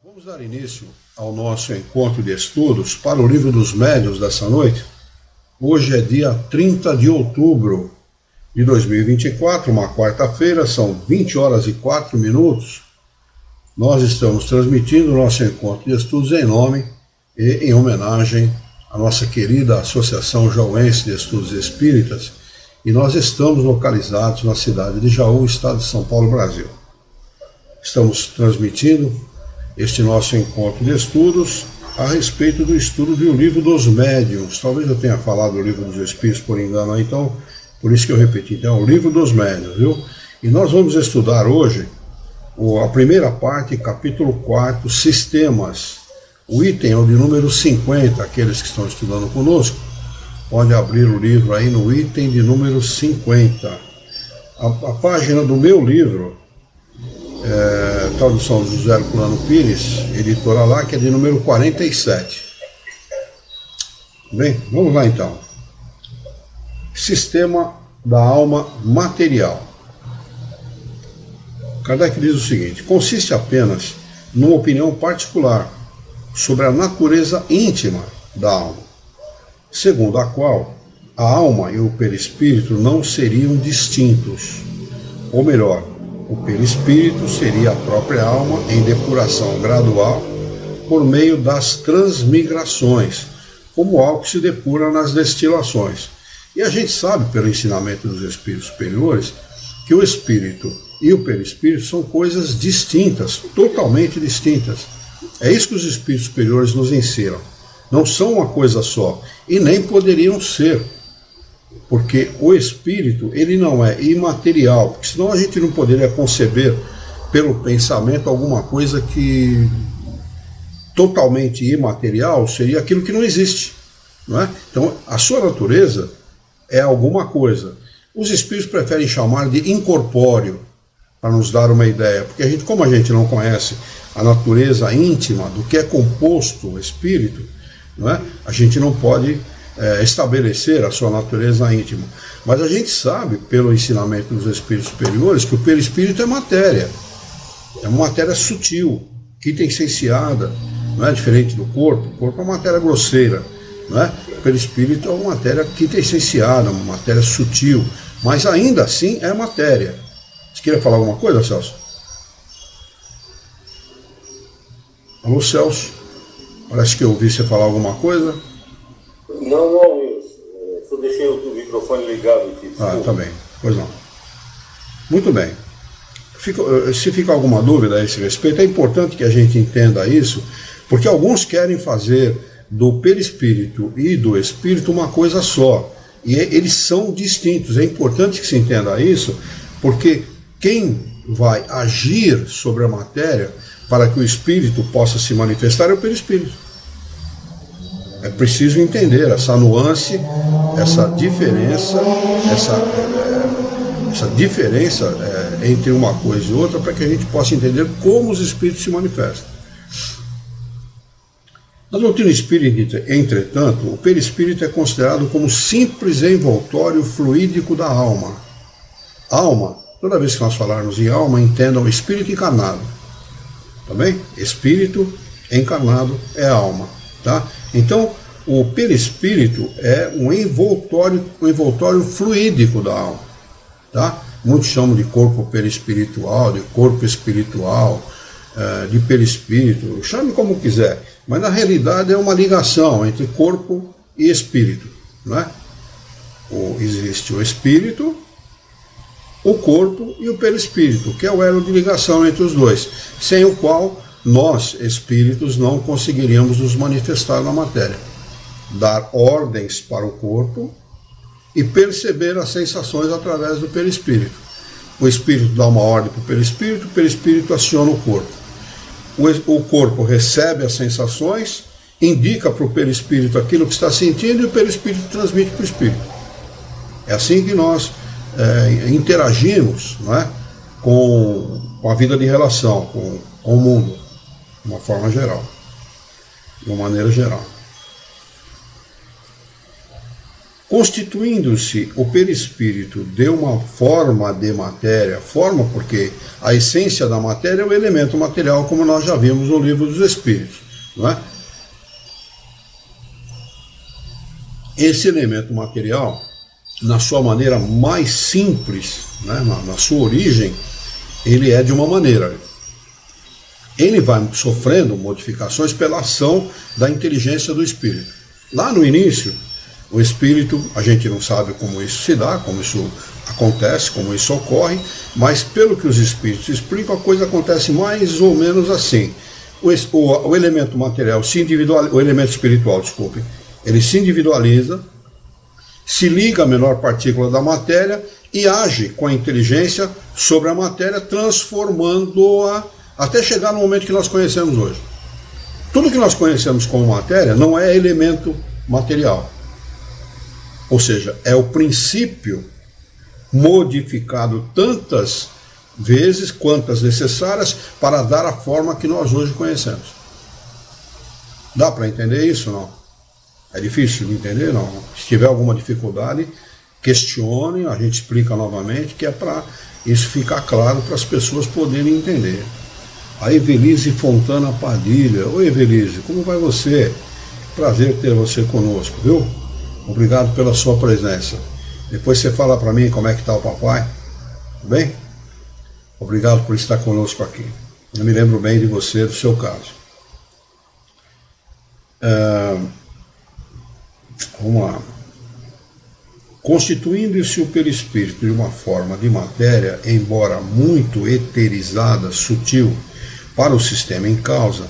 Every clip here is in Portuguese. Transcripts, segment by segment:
Vamos dar início ao nosso encontro de estudos para o Livro dos Médiuns dessa noite. Hoje é dia 30 de outubro de 2024, uma quarta-feira, são 20 horas e 4 minutos. Nós estamos transmitindo o nosso encontro de estudos em nome e em homenagem à nossa querida Associação Jauense de Estudos Espíritas, e nós estamos localizados na cidade de Jaú, estado de São Paulo, Brasil. Estamos transmitindo este nosso encontro de estudos a respeito do estudo do Livro dos Médiuns. Talvez eu tenha falado do Livro dos Espíritos por engano aí, então, por isso que eu repeti. Então, o Livro dos Médiuns, viu? E nós vamos estudar hoje a primeira parte, capítulo 4, Sistemas. O item é o de número 50, aqueles que estão estudando conosco, pode abrir o livro aí no item de número 50. A página do meu livro, tradução do José Herculano Pires, editora lá, que é de número 47. Bem, vamos lá então. Sistema da alma material. Kardec diz o seguinte: consiste apenas numa opinião particular sobre a natureza íntima da alma, segundo a qual a alma e o perispírito não seriam distintos, ou melhor, o perispírito seria a própria alma em depuração gradual por meio das transmigrações, como algo que se depura nas destilações. E a gente sabe, pelo ensinamento dos espíritos superiores, que o espírito e o perispírito são coisas distintas, totalmente distintas. É isso que os espíritos superiores nos ensinam. Não são uma coisa só, e nem poderiam ser. Porque o espírito, ele não é imaterial, porque senão a gente não poderia conceber pelo pensamento alguma coisa que totalmente imaterial seria aquilo que não existe, não é? Então, a sua natureza é alguma coisa. Os espíritos preferem chamar de incorpóreo, para nos dar uma ideia, porque como a gente não conhece a natureza íntima do que é composto o espírito, não é? A gente não pode estabelecer a sua natureza íntima. Mas a gente sabe, pelo ensinamento dos espíritos superiores, que o perispírito é matéria. É uma matéria sutil, quintessenciada, não é diferente do corpo. O corpo é uma matéria grosseira, não é? O perispírito é uma matéria quintessenciada, uma matéria sutil, mas ainda assim é matéria. Você queria falar alguma coisa, Celso? Alô, Celso? Parece que eu ouvi você falar alguma coisa. Não, eu só deixei o microfone ligado aqui. Ah, tá bem. Pois não. Muito bem. Se fica alguma dúvida a esse respeito, é importante que a gente entenda isso, porque alguns querem fazer do perispírito e do espírito uma coisa só. E eles são distintos. É importante que se entenda isso, porque quem vai agir sobre a matéria para que o espírito possa se manifestar é o perispírito. É preciso entender essa nuance, essa diferença, entre uma coisa e outra, para que a gente possa entender como os espíritos se manifestam. Na doutrina espírita, entretanto, o perispírito é considerado como simples envoltório fluídico da alma. Alma, toda vez que nós falarmos em alma, entendam o espírito encarnado. Tá bem? Espírito encarnado é alma. Tá? Então, o perispírito é um envoltório fluídico da alma. Tá? Muitos chamam de corpo perispiritual, de corpo espiritual, de perispírito, chame como quiser, mas na realidade é uma ligação entre corpo e espírito. Não é? Existe o espírito, o corpo e o perispírito, que é o elo de ligação entre os dois, sem o qual nós, espíritos, não conseguiríamos nos manifestar na matéria, dar ordens para o corpo e perceber as sensações através do perispírito. O espírito dá uma ordem para o perispírito aciona o corpo. O corpo recebe as sensações, indica para o perispírito aquilo que está sentindo e o perispírito transmite para o espírito. É assim que nós interagimos, não é? com a vida de relação, com o mundo, de uma forma geral, de uma maneira geral. Constituindo-se o perispírito de uma forma de matéria, forma porque a essência da matéria é o elemento material, como nós já vimos no livro dos Espíritos, não é? Esse elemento material, na sua maneira mais simples, né, na sua origem, ele é de uma maneira. Ele vai sofrendo modificações pela ação da inteligência do espírito. Lá no início, o espírito, a gente não sabe como isso se dá, como isso acontece, como isso ocorre, mas pelo que os espíritos explicam, a coisa acontece mais ou menos assim. O elemento material se individualiza, o elemento espiritual, desculpe, ele se individualiza, se liga à menor partícula da matéria e age com a inteligência sobre a matéria, transformando-a até chegar no momento que nós conhecemos hoje. Tudo que nós conhecemos como matéria não é elemento material. Ou seja, é o princípio modificado tantas vezes quantas necessárias para dar a forma que nós hoje conhecemos. Dá para entender isso? Não? É difícil de entender? Não. Se tiver alguma dificuldade, questione, a gente explica novamente, que é para isso ficar claro para as pessoas poderem entender. A Evelise Fontana Padilha. Oi, Evelise, como vai você? Prazer ter você conosco, viu? Obrigado pela sua presença. Depois você fala para mim como é que está o papai. Tudo bem? Obrigado por estar conosco aqui. Eu me lembro bem de você, do seu caso. Vamos lá. Constituindo-se o perispírito de uma forma de matéria, embora muito eterizada, sutil, para o sistema em causa,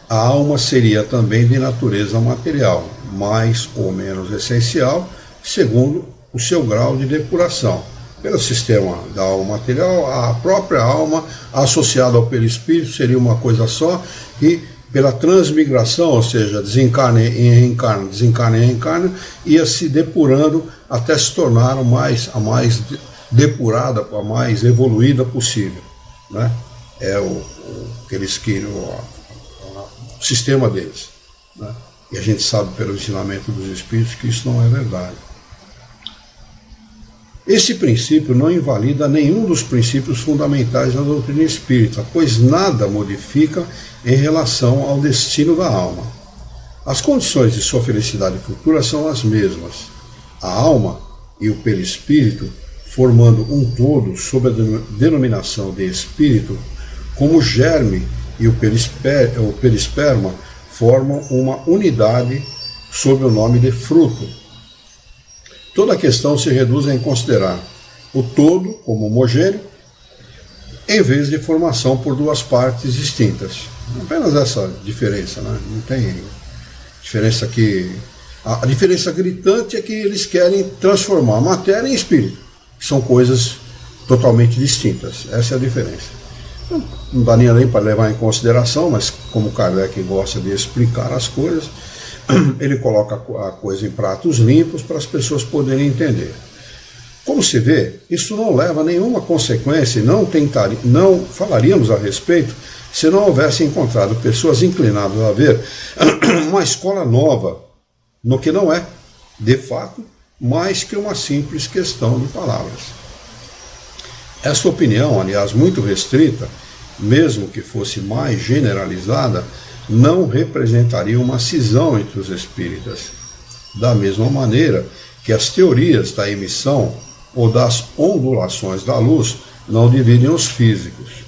a alma seria também de natureza material, mais ou menos essencial, segundo o seu grau de depuração. Pelo sistema da alma material, a própria alma associada ao perispírito seria uma coisa só, e pela transmigração, ou seja, desencarne em reencarne, desencarne em reencarne, ia se depurando até se tornar a mais depurada, a mais evoluída possível, né? É o sistema deles, né? E a gente sabe pelo ensinamento dos Espíritos que isso não é verdade. Esse princípio não invalida nenhum dos princípios fundamentais da doutrina espírita, pois nada modifica em relação ao destino da alma. As condições de sua felicidade futura são as mesmas. A alma e o perispírito, formando um todo sob a denominação de espírito, como o germe e o perisperma formam uma unidade sob o nome de fruto. Toda a questão se reduz a considerar o todo como homogêneo, em vez de formação por duas partes distintas. Apenas essa diferença, né? Não tem diferença aqui. A diferença gritante é que eles querem transformar matéria em espírito, que são coisas totalmente distintas. Essa é a diferença. Não dá nem para levar em consideração, mas como Kardec gosta de explicar as coisas, ele coloca a coisa em pratos limpos para as pessoas poderem entender. Como se vê, isso não leva a nenhuma consequência e não falaríamos a respeito se não houvesse encontrado pessoas inclinadas a ver uma escola nova, no que não é, de fato, mais que uma simples questão de palavras. Esta opinião, aliás, muito restrita, mesmo que fosse mais generalizada, não representaria uma cisão entre os espíritas, da mesma maneira que as teorias da emissão ou das ondulações da luz não dividem os físicos.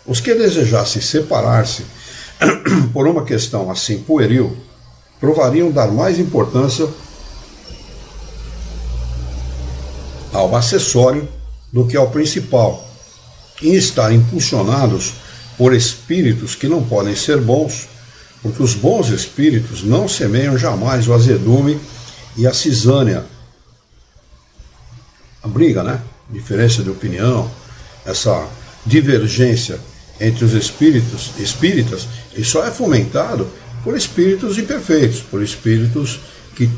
Os que desejassem separar-se por uma questão assim pueril, provariam dar mais importância ao acessório do que ao principal, e estar impulsionados por espíritos que não podem ser bons, porque os bons espíritos não semeiam jamais o azedume e a cisânia. A briga, né? Diferença de opinião, essa divergência entre os espíritas, isso só é fomentado por espíritos imperfeitos, por espíritos que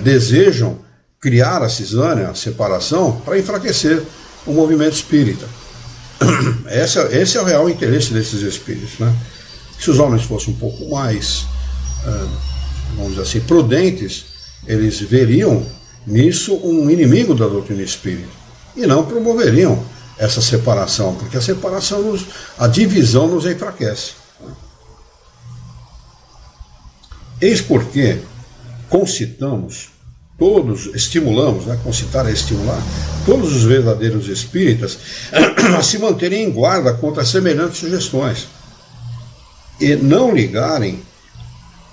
desejam criar a cisânia, a separação, para enfraquecer o movimento espírita. Esse é o real interesse desses espíritos, né? Se os homens fossem um pouco mais, vamos dizer assim, prudentes, eles veriam nisso um inimigo da doutrina espírita e não promoveriam essa separação, porque a separação, a divisão nos enfraquece. Eis porque estimulamos, né, concitar é estimular, todos os verdadeiros espíritas a se manterem em guarda contra semelhantes sugestões e não ligarem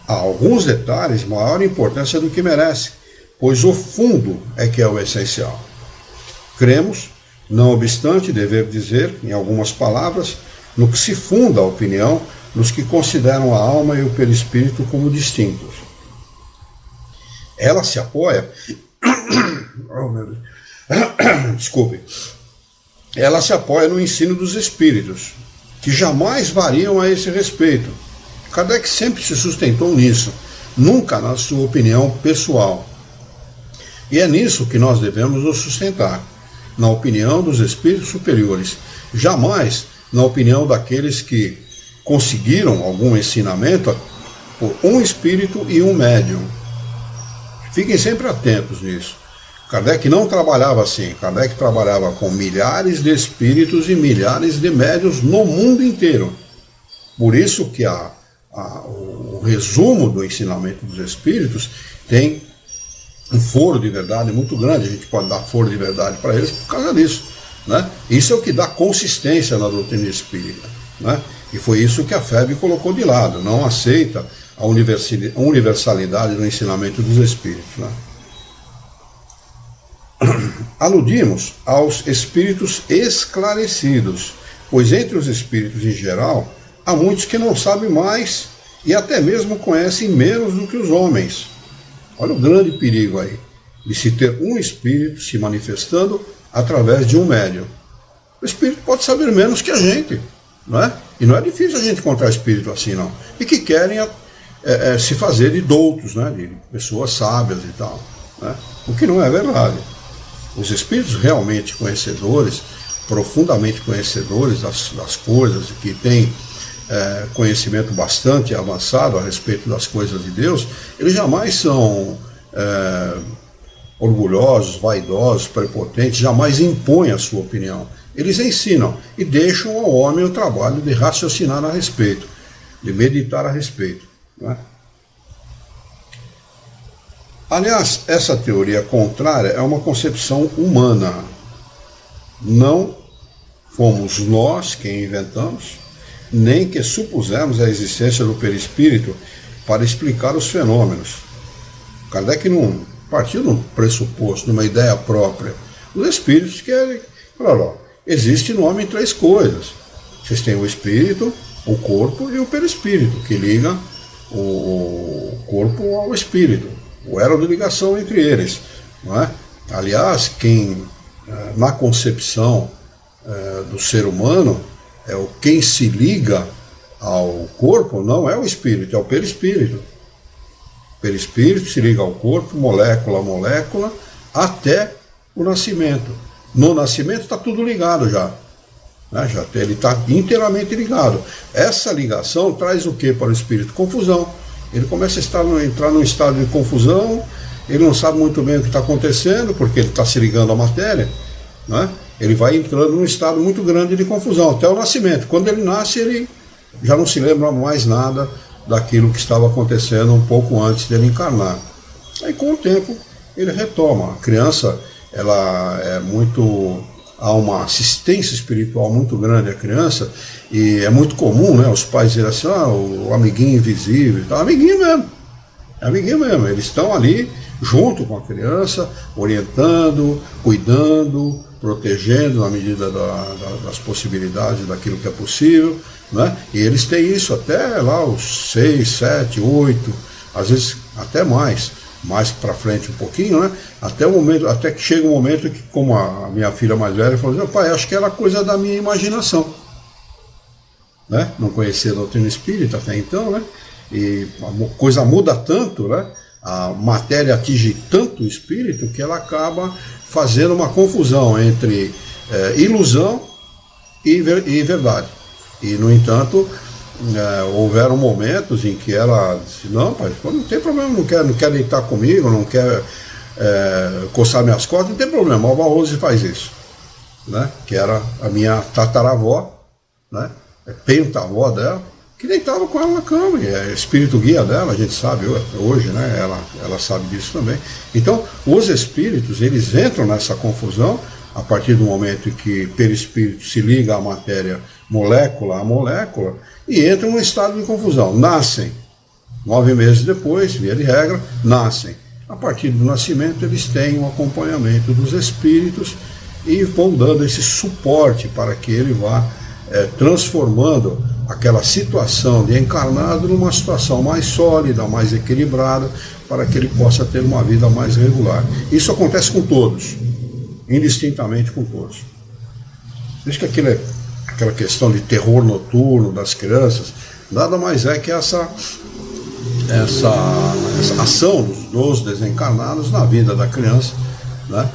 a alguns detalhes maior importância do que merece, pois o fundo é que é o essencial. Cremos, não obstante dever dizer, em algumas palavras, no que se funda a opinião dos que consideram a alma e o perispírito como distintos. Ela se apoia oh, meu Deus. Desculpe. Ela se apoia no ensino dos espíritos, que jamais variam a esse respeito. Kardec sempre se sustentou nisso, nunca na sua opinião pessoal. E é nisso que nós devemos nos sustentar, na opinião dos espíritos superiores, jamais na opinião daqueles que conseguiram algum ensinamento por um espírito e um médium. Fiquem sempre atentos nisso. Kardec não trabalhava assim. Kardec trabalhava com milhares de espíritos e milhares de médiuns no mundo inteiro. Por isso que o resumo do ensinamento dos espíritos tem um foro de verdade muito grande. A gente pode dar foro de verdade para eles por causa disso, né? Isso é o que dá consistência na doutrina espírita, né? E foi isso que a FEB colocou de lado. Não aceita a universalidade do ensinamento dos espíritos, né? Aludimos aos espíritos esclarecidos, pois entre os espíritos em geral há muitos que não sabem mais e até mesmo conhecem menos do que os homens. Olha o grande perigo aí, de se ter um espírito se manifestando através de um médium. O espírito pode saber menos que a gente, não é? E não é difícil a gente encontrar espírito assim, não. E que querem se fazer de doutos, né? De pessoas sábias e tal, né? O que não é verdade. Os espíritos realmente conhecedores, profundamente conhecedores das coisas, que têm conhecimento bastante avançado a respeito das coisas de Deus, eles jamais são orgulhosos, vaidosos, prepotentes, jamais impõem a sua opinião. Eles ensinam e deixam ao homem o trabalho de raciocinar a respeito, de meditar a respeito, né? Aliás, essa teoria contrária é uma concepção humana. Não fomos nós quem inventamos, nem que supusemos a existência do perispírito para explicar os fenômenos. Kardec não partiu de um pressuposto, de uma ideia própria. Os espíritos querem falar, ó, existe no homem três coisas. Vocês têm o espírito, o corpo e o perispírito, que liga o corpo ao espírito. O elo de ligação entre eles, não é? Aliás, quem na concepção do ser humano quem se liga ao corpo não é o espírito, é o perispírito. O perispírito se liga ao corpo, molécula a molécula, até o nascimento. No nascimento está tudo ligado já, né? Ele está inteiramente ligado. Essa ligação traz o que para o espírito? Confusão. Ele começa a entrar num estado de confusão, ele não sabe muito bem o que está acontecendo, porque ele está se ligando à matéria, né? Ele vai entrando num estado muito grande de confusão, até o nascimento. Quando ele nasce, ele já não se lembra mais nada daquilo que estava acontecendo um pouco antes dele encarnar. Aí, com o tempo, ele retoma. A criança, há uma assistência espiritual muito grande à criança, e é muito comum, né, os pais dizerem assim, o amiguinho invisível, tá? Amiguinho mesmo, eles estão ali junto com a criança, orientando, cuidando, protegendo na medida das possibilidades, daquilo que é possível, né? E eles têm isso até lá os 6, 7, 8, às vezes até mais para frente um pouquinho, né? Até que chega um momento que, como a minha filha mais velha falou assim, pai, acho que era coisa da minha imaginação, né? Não conhecia a doutrina espírita até então, né? E a coisa muda tanto, né? A matéria atinge tanto o espírito que ela acaba fazendo uma confusão entre ilusão e verdade. E, no entanto, houveram momentos em que ela disse, não, pai, não tem problema, não quer deitar comigo, não quer coçar minhas costas, não tem problema, a avó Rose faz isso, né? Que era a minha tataravó, né? Pentavó dela, que deitava com ela na cama, e é espírito guia dela, a gente sabe hoje, né? Ela sabe disso também. Então, os espíritos, eles entram nessa confusão a partir do momento em que perispírito se liga à matéria molécula a molécula e entram num estado de confusão. Nascem, 9 meses depois, via de regra, nascem. A partir do nascimento, eles têm o acompanhamento dos espíritos e vão dando esse suporte para que ele vá transformando aquela situação de encarnado numa situação mais sólida, mais equilibrada, para que ele possa ter uma vida mais regular. Isso acontece com todos, indistintamente com todos. Diz que aquela questão de terror noturno das crianças, nada mais é que essa ação dos desencarnados na vida da criança, né?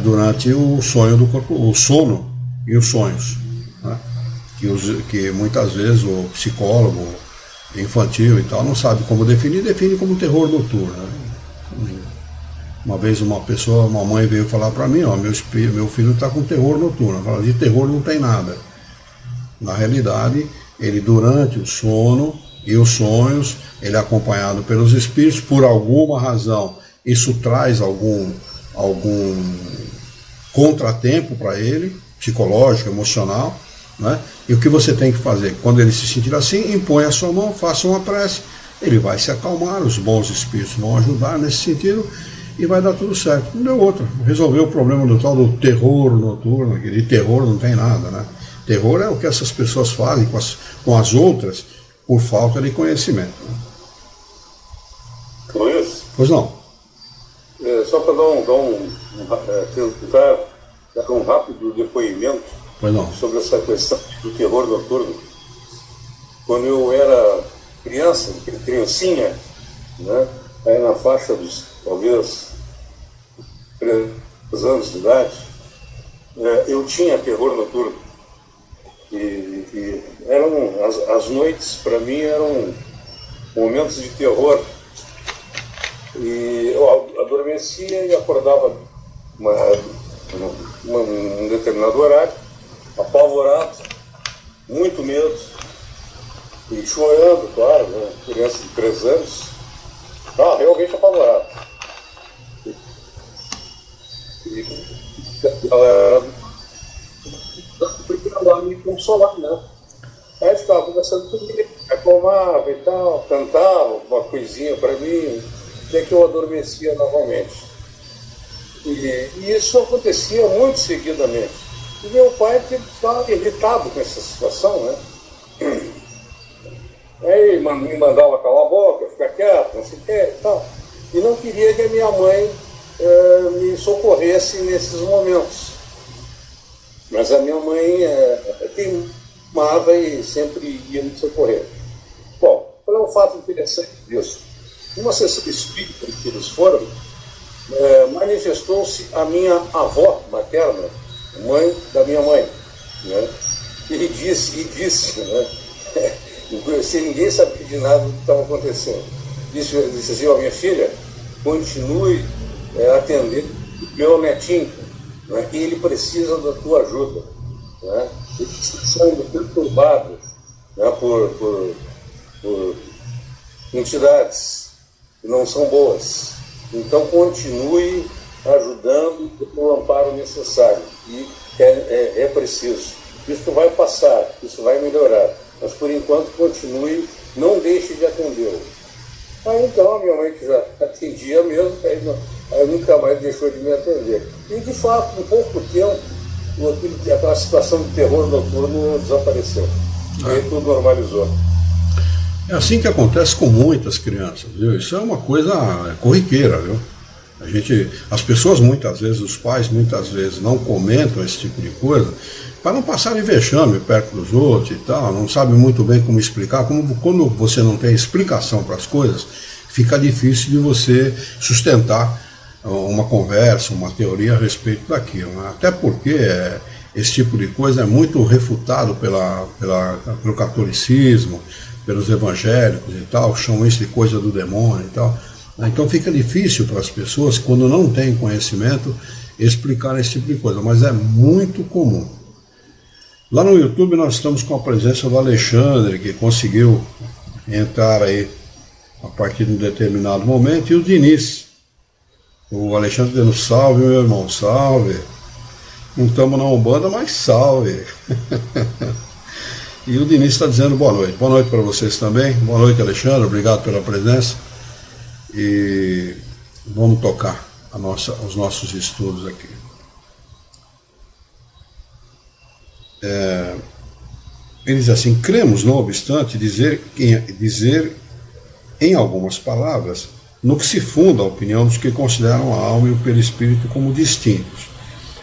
Durante o sonho do corpo, o sono e os sonhos, né? Que muitas vezes o psicólogo infantil e tal não sabe como definir, define como terror noturno, né? Uma vez uma mãe veio falar para mim, ó, meu filho está com terror noturno. Eu falo, de terror não tem nada. Na realidade, ele durante o sono e os sonhos, ele é acompanhado pelos espíritos, por alguma razão, isso traz algum contratempo para ele, psicológico, emocional, né? E o que você tem que fazer? Quando ele se sentir assim, impõe a sua mão, faça uma prece, ele vai se acalmar, os bons espíritos vão ajudar nesse sentido e vai dar tudo certo. Não deu outra. Resolveu o problema do tal do terror noturno, que de terror não tem nada, né? Terror é o que essas pessoas fazem com as outras por falta de conhecimento. Né? Luiz? Pois não. Só para tentar dar um rápido depoimento sobre essa questão do terror noturno. Quando eu era criancinha, né, aí na faixa dos talvez 3 anos de idade, eu tinha terror noturno. E eram as noites, para mim, eram momentos de terror. E eu adormecia e acordava um determinado horário, apavorado, muito medo, e chorando, claro, né? Criança de 3 anos, realmente apavorado. E ela era me consolar, né? Aí ficava conversando comigo, acalmava e tal, cantava uma coisinha para mim, até que eu adormecia novamente. E isso acontecia muito seguidamente. E meu pai estava irritado com essa situação, né? Aí me mandava calar a boca, ficar quieto, não sei o que e tal. E não queria que a minha mãe me socorresse nesses momentos. Mas a minha mãe teimava e sempre ia me socorrer. Bom, qual é um fato interessante disso? Numa sessão espírita em que eles foram, manifestou-se a minha avó materna, mãe da minha mãe, né? E disse, né? Se ninguém sabia de nada do que estava acontecendo, disse assim, minha filha, continue atendendo o meu netinho, né? E ele precisa da tua ajuda, né? Eles são perturbados, né? por entidades que não são boas. Então continue ajudando com o amparo necessário. E é preciso. Isso vai passar, isso vai melhorar. Mas por enquanto continue, não deixe de atendê-lo. Aí então a minha mãe, que já atendia mesmo, aí nunca mais deixou de me atender. E de fato, em pouco tempo, aquela situação de terror noturno desapareceu. Aí tudo normalizou. É assim que acontece com muitas crianças, viu? Isso é uma coisa corriqueira, viu? As pessoas muitas vezes, os pais muitas vezes não comentam esse tipo de coisa para não passarem vexame perto dos outros e tal, não sabem muito bem como explicar. Quando você não tem explicação para as coisas, fica difícil de você sustentar uma conversa, uma teoria a respeito daquilo, né? Até porque esse tipo de coisa é muito refutado pelo catolicismo, pelos evangélicos e tal, chamam isso de coisa do demônio e tal. Então fica difícil para as pessoas, quando não têm conhecimento, explicar esse tipo de coisa, mas é muito comum. Lá no YouTube nós estamos com a presença do Alexandre, que conseguiu entrar aí a partir de um determinado momento, e o Diniz. O Alexandre dando salve, meu irmão, salve. Não estamos na Umbanda, mas salve. E o Diniz está dizendo boa noite. Boa noite para vocês também. Boa noite, Alexandre. Obrigado pela presença. E vamos tocar os nossos estudos aqui. Ele diz assim: cremos, não obstante, dizer em algumas palavras, no que se funda a opinião dos que consideram a alma e o perispírito como distintos.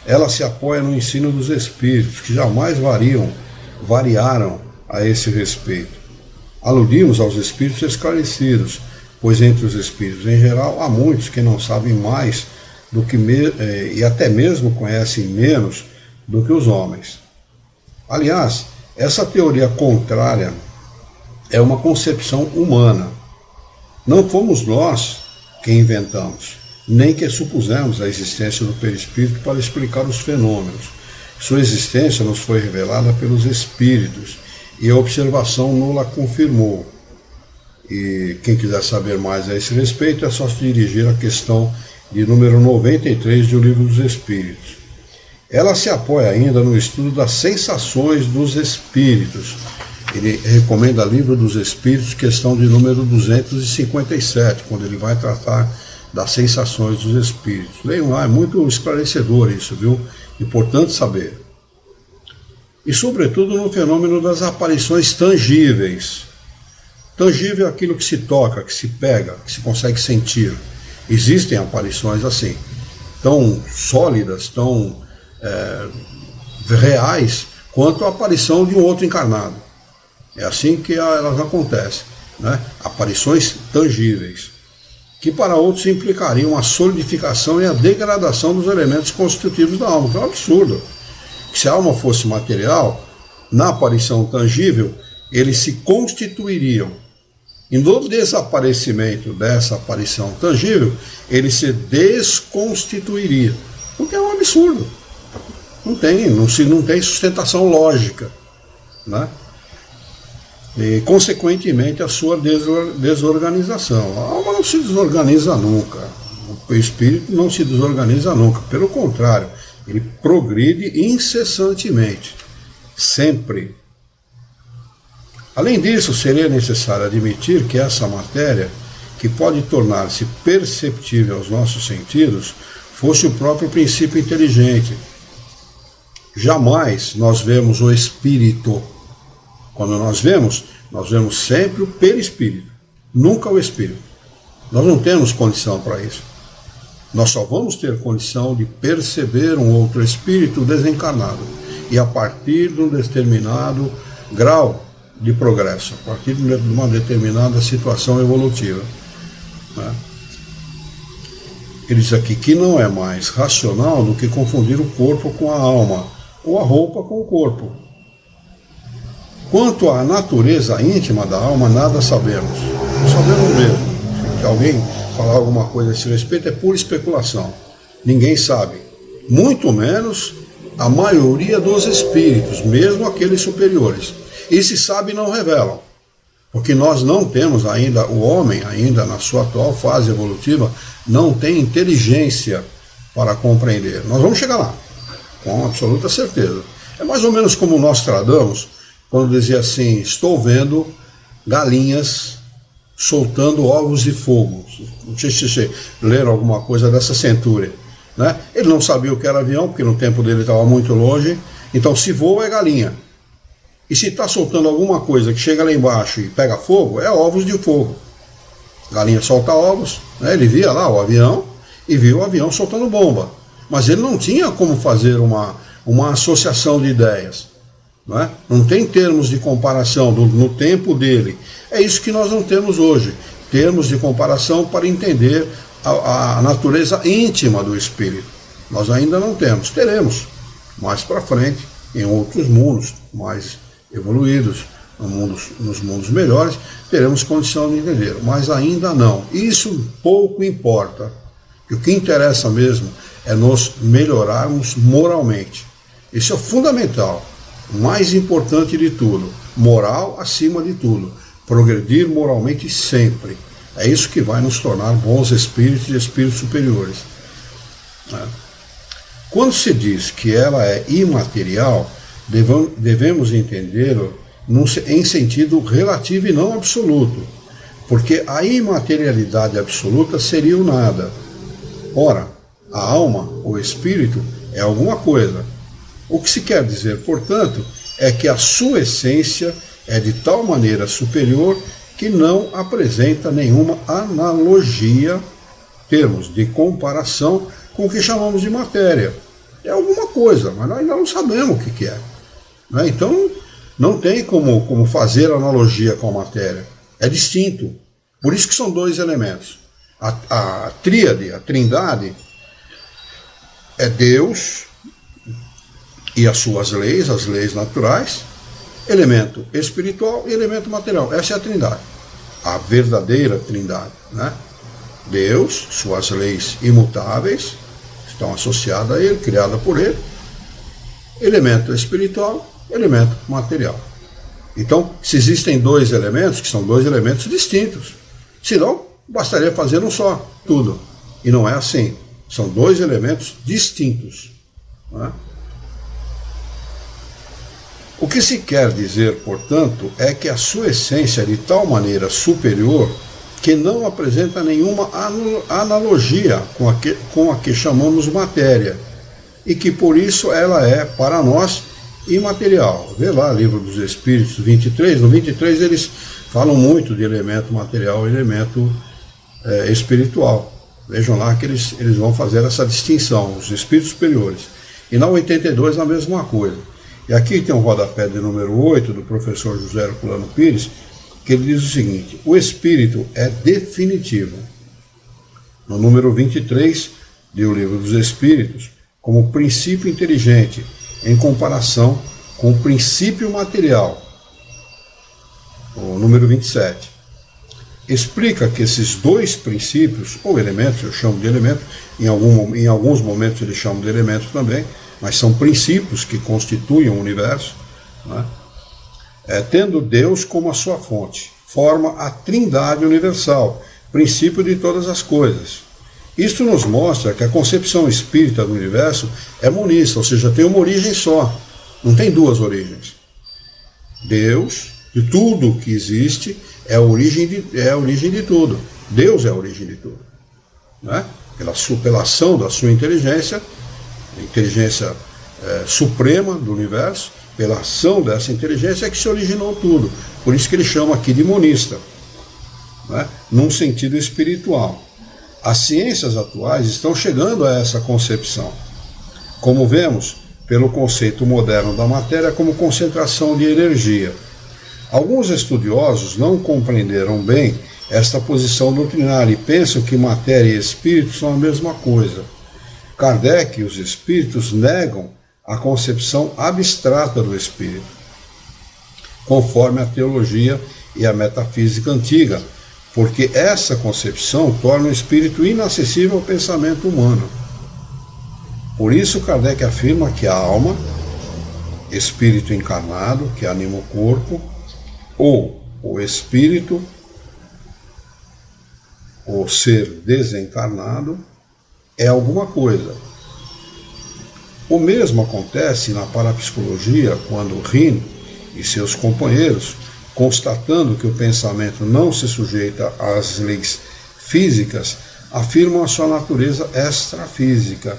Ela se apoia no ensino dos espíritos, que jamais variaram a esse respeito. Aludimos aos espíritos esclarecidos, pois entre os espíritos em geral há muitos que não sabem mais do que e até mesmo conhecem menos do que os homens. Aliás, essa teoria contrária é uma concepção humana. Não fomos nós que inventamos, nem que supusemos a existência do perispírito para explicar os fenômenos. Sua existência nos foi revelada pelos espíritos e a observação nula confirmou. E quem quiser saber mais a esse respeito é só se dirigir à questão de número 93 do Livro dos Espíritos. Ela se apoia ainda no estudo das sensações dos espíritos. Ele recomenda Livro dos Espíritos, questão de número 257, quando ele vai tratar das sensações dos espíritos. Leiam lá, é muito esclarecedor isso, viu? Importante saber. E sobretudo no fenômeno das aparições tangíveis. Tangível é aquilo que se toca, que se pega, que se consegue sentir. Existem aparições assim, tão sólidas, tão reais, quanto a aparição de um outro encarnado. É assim que elas acontecem, né? Aparições tangíveis, que para outros implicariam a solidificação e a degradação dos elementos constitutivos da alma, que é um absurdo. Se a alma fosse material, na aparição tangível, eles se constituiriam. E no desaparecimento dessa aparição tangível, ele se desconstituiria. O que é um absurdo. Não tem sustentação lógica, né? E, consequentemente, a sua desorganização. A alma não se desorganiza nunca. O espírito não se desorganiza nunca. Pelo contrário, ele progride incessantemente, sempre. Além disso, seria necessário admitir que essa matéria, que pode tornar-se perceptível aos nossos sentidos, fosse o próprio princípio inteligente. Jamais nós vemos o espírito. Quando nós vemos sempre o perispírito, nunca o espírito. Nós não temos condição para isso. Nós só vamos ter condição de perceber um outro espírito desencarnado, e a partir de um determinado grau de progresso, a partir de uma determinada situação evolutiva, né? Ele diz aqui que não é mais racional do que confundir o corpo com a alma, ou a roupa com o corpo. Quanto à natureza íntima da alma, nada sabemos. Não sabemos mesmo. Se alguém falar alguma coisa a esse respeito, é pura especulação. Ninguém sabe. Muito menos a maioria dos espíritos, mesmo aqueles superiores. E se sabe, não revelam. Porque nós não temos ainda, o homem ainda na sua atual fase evolutiva, não tem inteligência para compreender. Nós vamos chegar lá, com absoluta certeza. É mais ou menos como Nostradamus, quando dizia assim: estou vendo galinhas soltando ovos de fogo. Não sei se vocês leram alguma coisa dessa centúria, né? Ele não sabia o que era avião, porque no tempo dele estava muito longe. Então, se voa, é galinha. E se está soltando alguma coisa que chega lá embaixo e pega fogo, é ovos de fogo. Galinha solta ovos, né? Ele via lá o avião e viu o avião soltando bomba. Mas ele não tinha como fazer uma associação de ideias. Não é? Não tem termos de comparação no tempo dele. É isso que nós não temos hoje. Termos de comparação para entender a natureza íntima do espírito. Nós ainda não temos. Teremos mais para frente, em outros mundos mais evoluídos, nos mundos melhores, teremos condição de entender, mas ainda não. Isso pouco importa. O que interessa mesmo é nos melhorarmos moralmente. Isso é fundamental, o mais importante de tudo. Moral acima de tudo. Progredir moralmente sempre. É isso que vai nos tornar bons espíritos e espíritos superiores. Quando se diz que ela é imaterial, devemos entendê-lo em sentido relativo e não absoluto, porque a imaterialidade absoluta seria o nada. Ora, a alma, o espírito, é alguma coisa. O que se quer dizer, portanto, é que a sua essência é de tal maneira superior que não apresenta nenhuma analogia, termos de comparação com o que chamamos de matéria. É alguma coisa, mas nós ainda não sabemos o que é. Então, não tem como fazer analogia com a matéria. É distinto. Por isso que são dois elementos. A tríade, a trindade, é Deus e as suas leis, as leis naturais, elemento espiritual e elemento material. Essa é a trindade. A verdadeira trindade. Deus, suas leis imutáveis, estão associadas a ele, criadas por ele, elemento espiritual, elemento material. Então, se existem dois elementos, que são dois elementos distintos, senão bastaria fazer um só, tudo. E não é assim. São dois elementos distintos. O que se quer dizer, portanto, é que a sua essência é de tal maneira superior que não apresenta nenhuma analogia com a que chamamos matéria, e que por isso ela é, para nós, imaterial. Vê lá, Livro dos Espíritos 23, no 23 eles falam muito de elemento material e elemento espiritual. Vejam lá que eles vão fazer essa distinção, os espíritos superiores. E na 82 a mesma coisa. E aqui tem um rodapé de número 8 do professor José Herculano Pires, que ele diz o seguinte: o espírito é definitivo. No número 23 do Livro dos Espíritos, como princípio inteligente, em comparação com o princípio material. O número 27. Explica que esses dois princípios, ou elementos, eu chamo de elemento, em alguns momentos eles chamam de elemento também, mas são princípios que constituem o universo, tendo Deus como a sua fonte, forma a trindade universal, princípio de todas as coisas. Isto nos mostra que a concepção espírita do universo é monista, ou seja, tem uma origem só, não tem duas origens. Deus, de tudo que existe, é a origem de tudo. Deus é a origem de tudo. Pela ação da sua inteligência, a inteligência suprema do universo, pela ação dessa inteligência é que se originou tudo. Por isso que ele chama aqui de monista, num sentido espiritual. As ciências atuais estão chegando a essa concepção, como vemos pelo conceito moderno da matéria como concentração de energia. Alguns estudiosos não compreenderam bem esta posição doutrinária e pensam que matéria e espírito são a mesma coisa. Kardec e os espíritos negam a concepção abstrata do espírito, conforme a teologia e a metafísica antiga, porque essa concepção torna o espírito inacessível ao pensamento humano. Por isso, Kardec afirma que a alma, espírito encarnado, que anima o corpo, ou o espírito, o ser desencarnado, é alguma coisa. O mesmo acontece na parapsicologia, quando Rin e seus companheiros, constatando que o pensamento não se sujeita às leis físicas, afirmam a sua natureza extrafísica,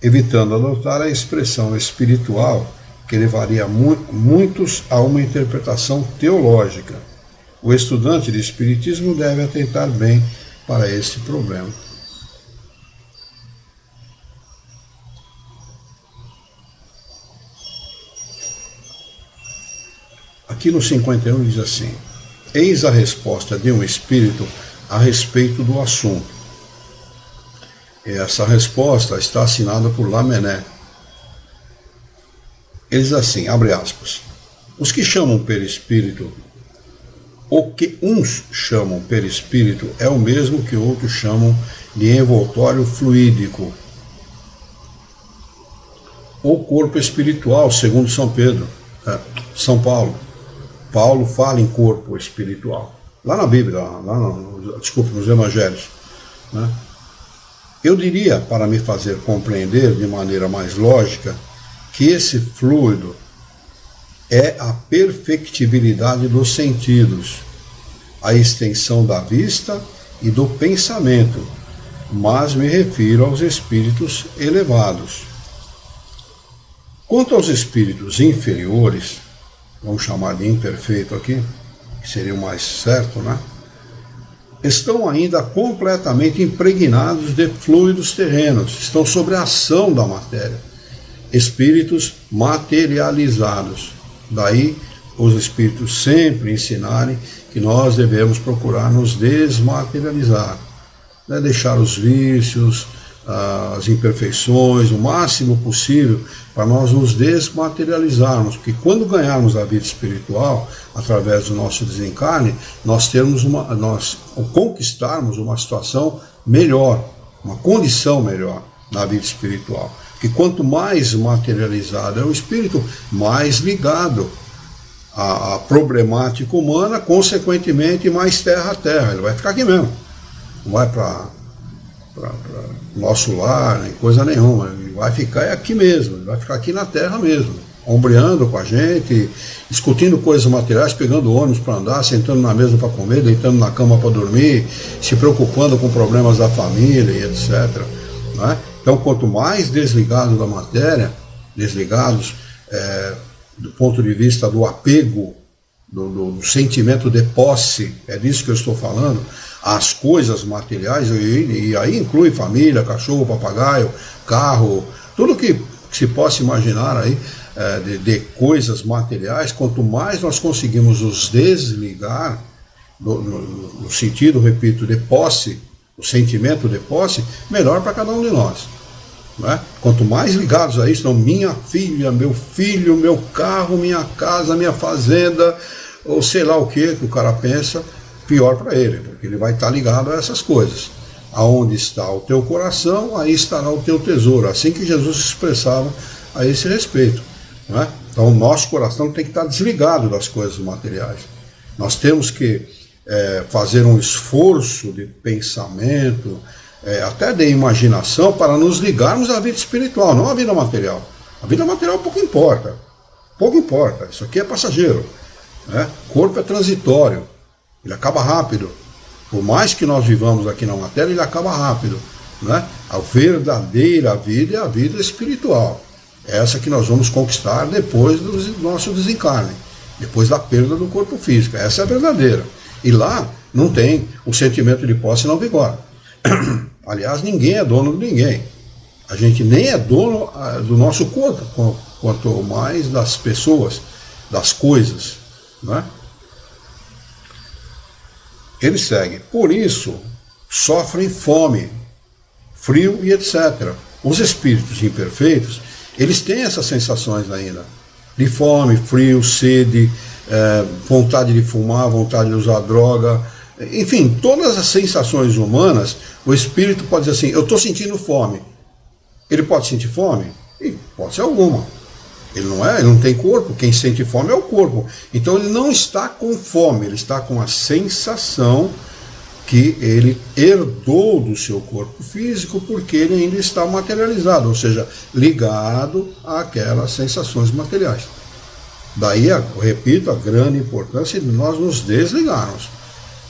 evitando adotar a expressão espiritual, que levaria muitos a uma interpretação teológica. O estudante de espiritismo deve atentar bem para esse problema. Aqui no 51 diz assim: eis a resposta de um espírito a respeito do assunto. E essa resposta está assinada por Lamennais. Ele diz assim, abre aspas: Os que chamam perispírito, o que uns chamam perispírito, é o mesmo que outros chamam de envoltório fluídico, ou corpo espiritual, segundo São Paulo. Paulo fala em corpo espiritual. Lá na Bíblia, nos Evangelhos. Né? Eu diria, para me fazer compreender de maneira mais lógica, que esse fluido é a perfectibilidade dos sentidos, a extensão da vista e do pensamento, mas me refiro aos espíritos elevados. Quanto aos espíritos inferiores, vamos chamar de imperfeito aqui, que seria o mais certo, né? Estão ainda completamente impregnados de fluidos terrenos, estão sobre a ação da matéria, espíritos materializados. Daí os espíritos sempre ensinarem que nós devemos procurar nos desmaterializar, né? Deixar os vícios, as imperfeições, o máximo possível, para nós nos desmaterializarmos, porque quando ganharmos a vida espiritual, através do nosso desencarne, nós conquistarmos uma situação melhor, uma condição melhor na vida espiritual. Porque quanto mais materializado é o espírito, mais ligado à problemática humana, consequentemente mais terra a terra. Ele vai ficar aqui mesmo, não vai para nosso lar, nem coisa nenhuma. Ele vai ficar aqui mesmo, ele vai ficar aqui na terra mesmo, ombreando com a gente, discutindo coisas materiais, pegando ônibus para andar, sentando na mesa para comer, deitando na cama para dormir, se preocupando com problemas da família e etc. Né? Então, quanto mais desligados da matéria, desligados do ponto de vista do apego, do sentimento de posse, é disso que eu estou falando, as coisas materiais, e aí inclui família, cachorro, papagaio, carro, tudo que se possa imaginar aí de coisas materiais. Quanto mais nós conseguimos nos desligar, no sentido, repito, de posse, o sentimento de posse, melhor para cada um de nós. Né? Quanto mais ligados a isso, então, minha filha, meu filho, meu carro, minha casa, minha fazenda, ou sei lá o que o cara pensa, pior para ele, porque ele vai estar ligado a essas coisas. Aonde está o teu coração, aí estará o teu tesouro. Assim que Jesus expressava a esse respeito. Né? Então, o nosso coração tem que estar desligado das coisas materiais. Nós temos que fazer um esforço de pensamento, até de imaginação, para nos ligarmos à vida espiritual, não à vida material. A vida material pouco importa. Pouco importa. Isso aqui é passageiro. Né? O corpo é transitório. Ele acaba rápido. Por mais que nós vivamos aqui na matéria, ele acaba rápido. Né? A verdadeira vida é a vida espiritual. Essa que nós vamos conquistar depois do nosso desencarne, depois da perda do corpo físico. Essa é a verdadeira. E lá não tem o sentimento de posse, não vigora. Aliás, ninguém é dono de ninguém. A gente nem é dono do nosso corpo, quanto mais das pessoas, das coisas. Né? Ele segue. Por isso, sofrem fome, frio e etc. Os espíritos imperfeitos, eles têm essas sensações ainda. De fome, frio, sede, vontade de fumar, vontade de usar droga. Enfim, todas as sensações humanas, o espírito pode dizer assim, eu estou sentindo fome. Ele pode sentir fome? Pode ser alguma. Ele não tem corpo, quem sente fome é o corpo. Então ele não está com fome, ele está com a sensação que ele herdou do seu corpo físico, porque ele ainda está materializado, ou seja, ligado àquelas sensações materiais. Daí, eu repito, a grande importância de nós nos desligarmos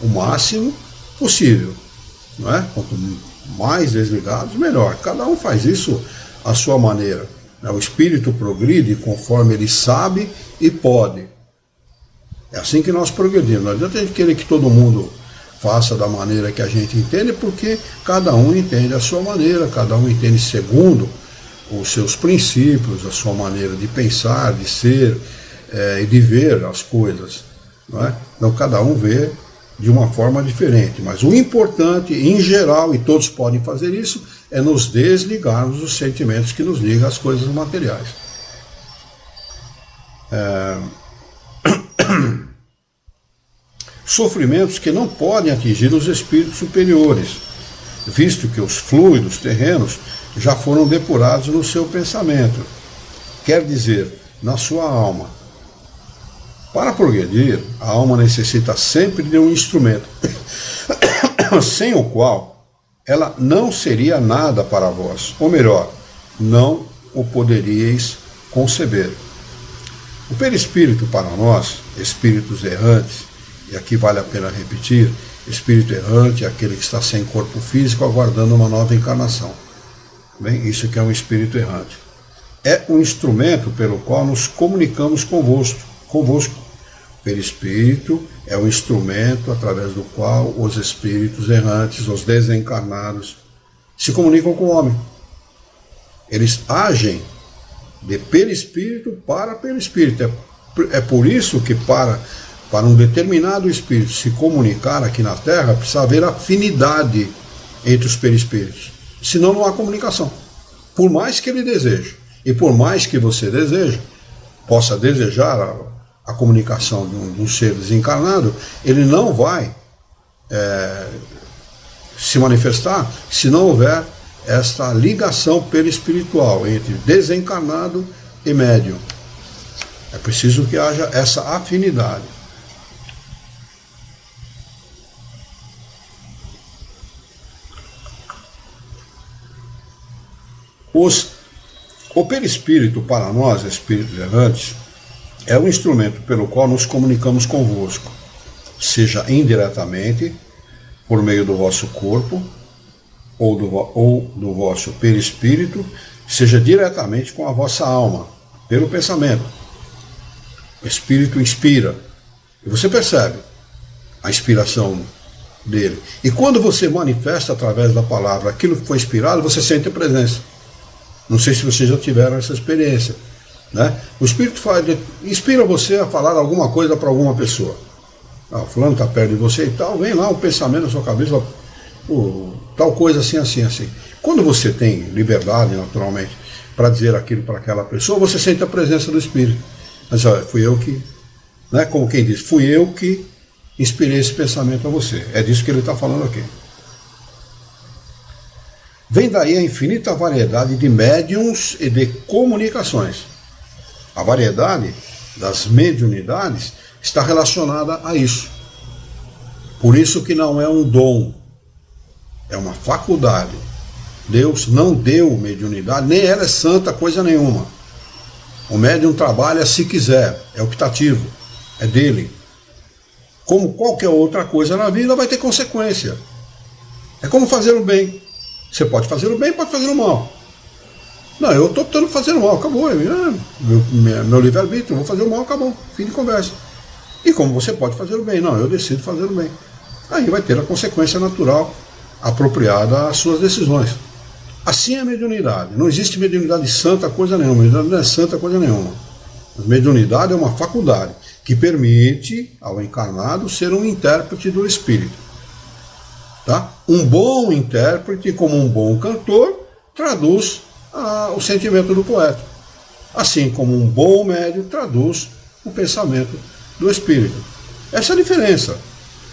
o máximo possível. Não é? Quanto mais desligados, melhor. Cada um faz isso à sua maneira. O espírito progride conforme ele sabe e pode. É assim que nós progredimos. Não adianta a gente querer que todo mundo faça da maneira que a gente entende, porque cada um entende a sua maneira, cada um entende segundo os seus princípios, a sua maneira de pensar, de ser e de ver as coisas. Não é? Então cada um vê de uma forma diferente. Mas o importante, em geral, e todos podem fazer isso, é nos desligarmos dos sentimentos que nos ligam às coisas materiais. sofrimentos que não podem atingir os espíritos superiores, visto que os fluidos terrenos já foram depurados no seu pensamento, quer dizer, na sua alma. Para progredir, a alma necessita sempre de um instrumento, sem o qual ela não seria nada para vós, ou melhor, não o poderíeis conceber. O perispírito para nós, espíritos errantes, e aqui vale a pena repetir, espírito errante é aquele que está sem corpo físico aguardando uma nova encarnação. Bem, isso que é um espírito errante. É um instrumento pelo qual nos comunicamos convosco. O perispírito é o instrumento através do qual os espíritos errantes, os desencarnados, se comunicam com o homem. Eles agem de perispírito para perispírito. É por isso que para um determinado espírito se comunicar aqui na Terra, precisa haver afinidade entre os perispíritos. Senão não há comunicação. Por mais que ele deseje, e por mais que você deseje, possa desejar a comunicação de um ser desencarnado, ele não vai se manifestar se não houver esta ligação perispiritual entre desencarnado e médium. É preciso que haja essa afinidade. O perispírito, para nós, espíritos errantes, é o instrumento pelo qual nos comunicamos convosco, seja indiretamente, por meio do vosso corpo, ou do vosso perispírito, seja diretamente com a vossa alma, pelo pensamento. O espírito inspira, e você percebe a inspiração dele. E quando você manifesta através da palavra aquilo que foi inspirado, você sente a presença. Não sei se vocês já tiveram essa experiência, né? O Espírito inspira você a falar alguma coisa para alguma pessoa. O fulano está perto de você e tal, vem lá um pensamento na sua cabeça, tal coisa assim, assim, assim. Quando você tem liberdade, naturalmente, para dizer aquilo para aquela pessoa, você sente a presença do Espírito. Mas olha, fui eu que, né, como quem diz, fui eu que inspirei esse pensamento a você. É disso que ele está falando aqui. Vem daí a infinita variedade de médiums e de comunicações. A variedade das mediunidades está relacionada a isso. Por isso que não é um dom, é uma faculdade. Deus não deu mediunidade, nem ela é santa coisa nenhuma. O médium trabalha se quiser, é optativo, é dele. Como qualquer outra coisa na vida, vai ter consequência. É como fazer o bem. Você pode fazer o bem, pode fazer o mal. Não, eu estou tentando fazer o mal, acabou. Meu livre-arbítrio, vou fazer o mal, acabou. Fim de conversa. E como você pode fazer o bem? Não, eu decido fazer o bem. Aí vai ter a consequência natural apropriada às suas decisões. Assim é a mediunidade. Não existe mediunidade santa coisa nenhuma. Mediunidade não é santa coisa nenhuma. A mediunidade é uma faculdade que permite ao encarnado ser um intérprete do espírito. Tá? Um bom intérprete, como um bom cantor, traduz o sentimento do poeta. Assim como um bom médium traduz o pensamento do espírito. Essa é a diferença.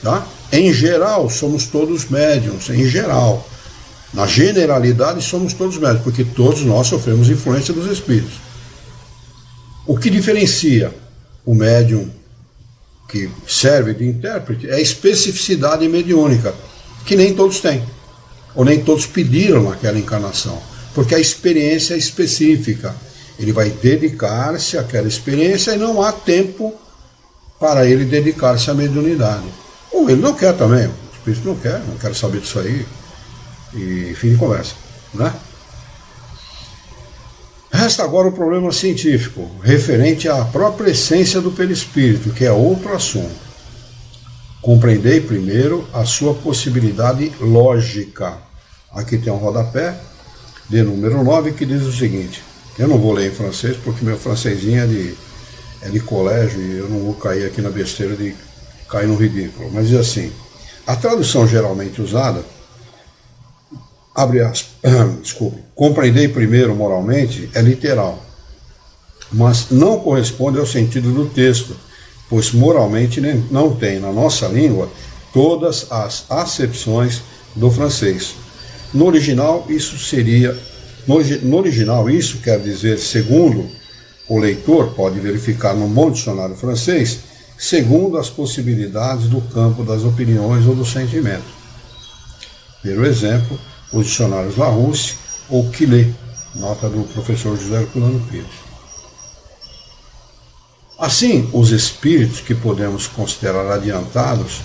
Tá? Em geral, somos todos médiums, em geral. Na generalidade, somos todos médiums, porque todos nós sofremos influência dos espíritos. O que diferencia o médium que serve de intérprete é a especificidade mediúnica, que nem todos têm, ou nem todos pediram naquela encarnação, porque a experiência é específica. Ele vai dedicar-se àquela experiência e não há tempo para ele dedicar-se à mediunidade. Ou ele não quer também, o espírito não quer saber disso aí, e fim de conversa, né? Resta agora o problema científico, referente à própria essência do perispírito, que é outro assunto. Compreendei primeiro a sua possibilidade lógica. Aqui tem um rodapé de número 9 que diz o seguinte. Eu não vou ler em francês porque meu francesinho é de colégio e eu não vou cair aqui na besteira de cair no ridículo. Mas diz assim, a tradução geralmente usada, abre aspas, desculpe, compreendei primeiro moralmente, é literal, mas não corresponde ao sentido do texto, pois moralmente não tem na nossa língua todas as acepções do francês. No original, isso quer dizer, segundo o leitor pode verificar no bom dicionário francês, segundo as possibilidades do campo das opiniões ou do sentimento. Por exemplo, os dicionários Larousse ou Quillet, nota do professor José Herculano Pires. Assim, os espíritos que podemos considerar adiantados,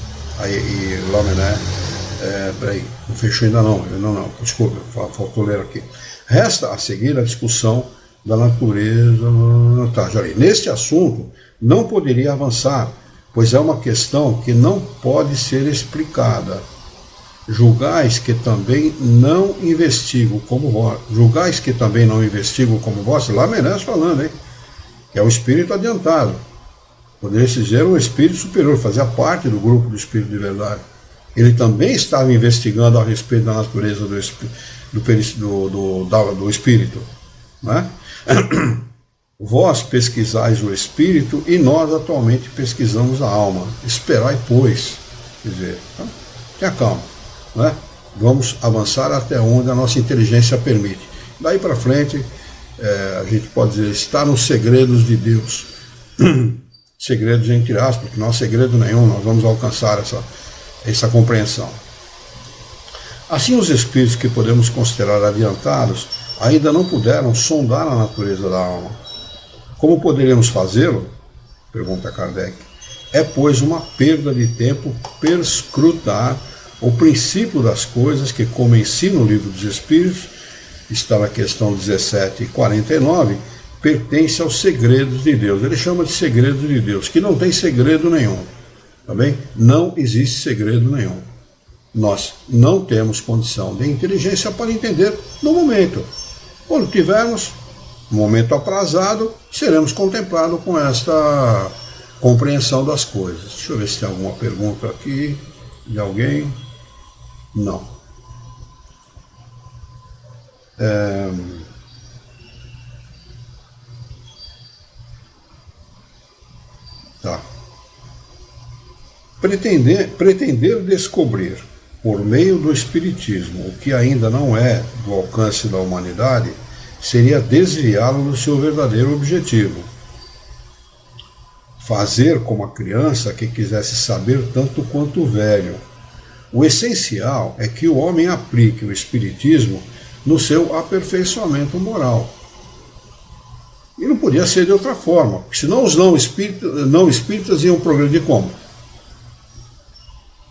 e Lamennais, peraí, não fechou ainda não, desculpa, faltou ler aqui. Resta a seguir a discussão da natureza. Tá, já li. Neste assunto, não poderia avançar, pois é uma questão que não pode ser explicada. Julgais que também não investigo como vós. Lamennais falando, hein? Que é o espírito adiantado. Poderia dizer um espírito superior, fazia parte do grupo do espírito de verdade. Ele também estava investigando a respeito da natureza do espírito. Né? Vós pesquisais o espírito e nós atualmente pesquisamos a alma. Esperai, pois. Quer dizer, tenha calma. Né? Vamos avançar até onde a nossa inteligência permite. Daí para frente, a gente pode dizer, está nos segredos de Deus. Segredos entre aspas, porque não há segredo nenhum, nós vamos alcançar essa compreensão. Assim, os espíritos que podemos considerar adiantados ainda não puderam sondar a natureza da alma. Como poderíamos fazê-lo? Pergunta Kardec. É, pois, uma perda de tempo perscrutar o princípio das coisas que, como ensina o Livro dos Espíritos, está na questão 1749, pertence aos segredos de Deus. Ele chama de segredos de Deus, que não tem segredo nenhum. Tá bem? Não existe segredo nenhum. Nós não temos condição de inteligência para entender no momento. Quando tivermos um momento aprazado, seremos contemplados com esta compreensão das coisas. Deixa eu ver se tem alguma pergunta aqui de alguém. Não. Tá. Pretender descobrir, por meio do Espiritismo, o que ainda não é do alcance da humanidade, seria desviá-lo do seu verdadeiro objetivo. Fazer como a criança que quisesse saber tanto quanto o velho. O essencial é que o homem aplique o Espiritismo no seu aperfeiçoamento moral. E não podia ser de outra forma, porque senão os não espíritas iam progredir como?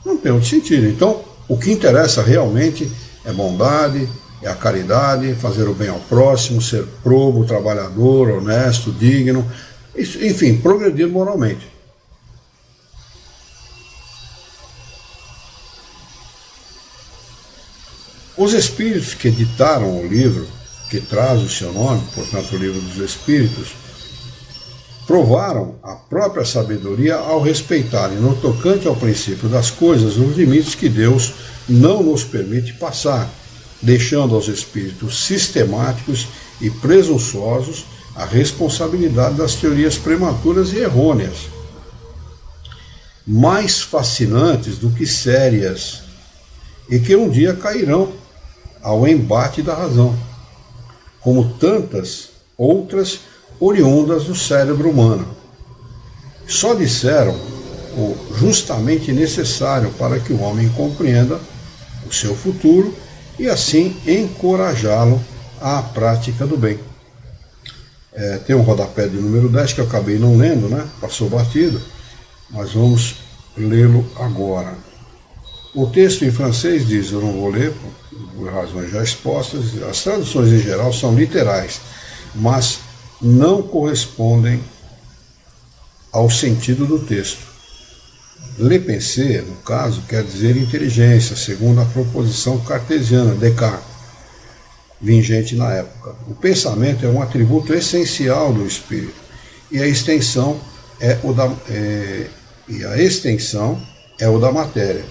Não tem outro sentido. Então, o que interessa realmente é bondade, é a caridade, fazer o bem ao próximo, ser probo, trabalhador, honesto, digno, enfim, progredir moralmente. Os espíritos que editaram o livro, que traz o seu nome, portanto o Livro dos Espíritos, provaram a própria sabedoria ao respeitarem, no tocante ao princípio das coisas, os limites que Deus não nos permite passar, deixando aos espíritos sistemáticos e presunçosos a responsabilidade das teorias prematuras e errôneas, mais fascinantes do que sérias, e que um dia cairão ao embate da razão, como tantas outras oriundas do cérebro humano. Só disseram o justamente necessário para que o homem compreenda o seu futuro e assim encorajá-lo à prática do bem. Tem um rodapé de número 10 que eu acabei não lendo, né? Passou batido, mas vamos lê-lo agora. O texto em francês diz, eu não vou ler, por razões já expostas, as traduções em geral são literais, mas não correspondem ao sentido do texto. Le pensée, no caso, quer dizer inteligência, segundo a proposição cartesiana, Descartes, vigente na época. O pensamento é um atributo essencial do espírito, e a extensão é o da matéria.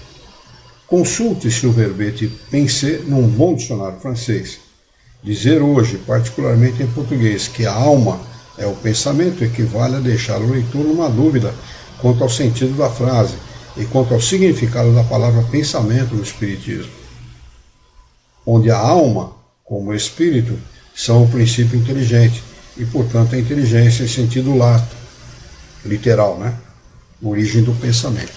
Consulte-se o verbete penser num bom dicionário francês. Dizer hoje, particularmente em português, que a alma é o pensamento equivale a deixar o leitor numa dúvida quanto ao sentido da frase e quanto ao significado da palavra pensamento no Espiritismo, onde a alma, como o espírito, são o princípio inteligente e, portanto, a inteligência em sentido lato, literal, né? Origem do pensamento.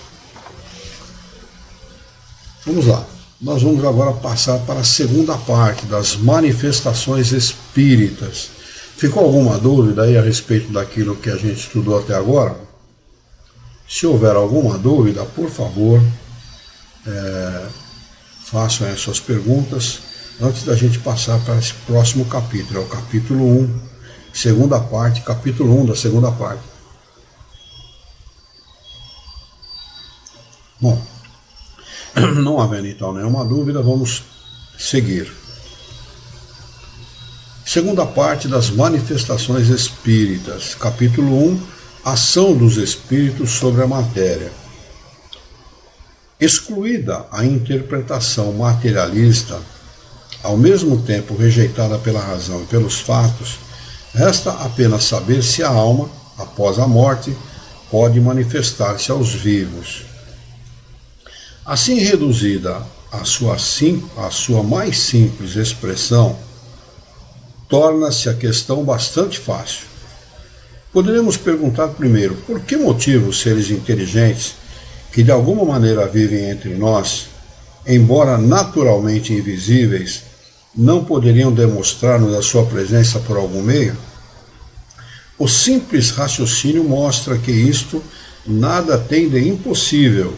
Vamos lá. Nós vamos agora passar para a segunda parte das manifestações espíritas. Ficou alguma dúvida aí a respeito daquilo que a gente estudou até agora? Se houver alguma dúvida, por favor, façam as suas perguntas antes da gente passar para esse próximo capítulo. É o capítulo 1, segunda parte, capítulo 1 da segunda parte. Bom, não havendo então nenhuma dúvida, vamos seguir. Segunda parte das manifestações espíritas, capítulo 1, ação dos espíritos sobre a matéria. Excluída a interpretação materialista, ao mesmo tempo rejeitada pela razão e pelos fatos, resta apenas saber se a alma, após a morte, pode manifestar-se aos vivos. Assim reduzida à sua mais simples expressão, torna-se a questão bastante fácil. Poderemos perguntar primeiro, por que motivo os seres inteligentes, que de alguma maneira vivem entre nós, embora naturalmente invisíveis, não poderiam demonstrar-nos a sua presença por algum meio? O simples raciocínio mostra que isto nada tem de impossível,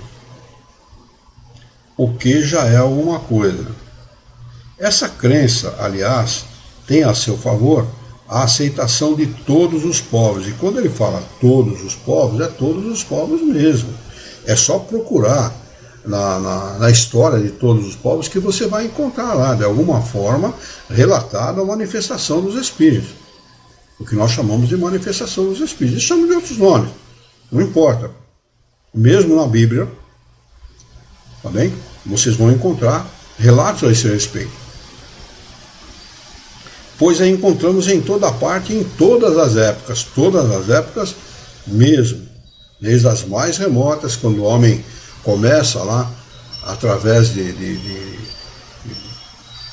o que já é alguma coisa. Essa crença, aliás, tem a seu favor a aceitação de todos os povos. E quando ele fala todos os povos, é todos os povos mesmo. É só procurar na história de todos os povos que você vai encontrar lá, de alguma forma, relatada a manifestação dos espíritos. O que nós chamamos de manifestação dos espíritos. Eles chamam de outros nomes, não importa. Mesmo na Bíblia, tá bem? Vocês vão encontrar relatos a esse respeito. Pois a encontramos em toda parte, em todas as épocas mesmo, desde as mais remotas, quando o homem começa lá, através de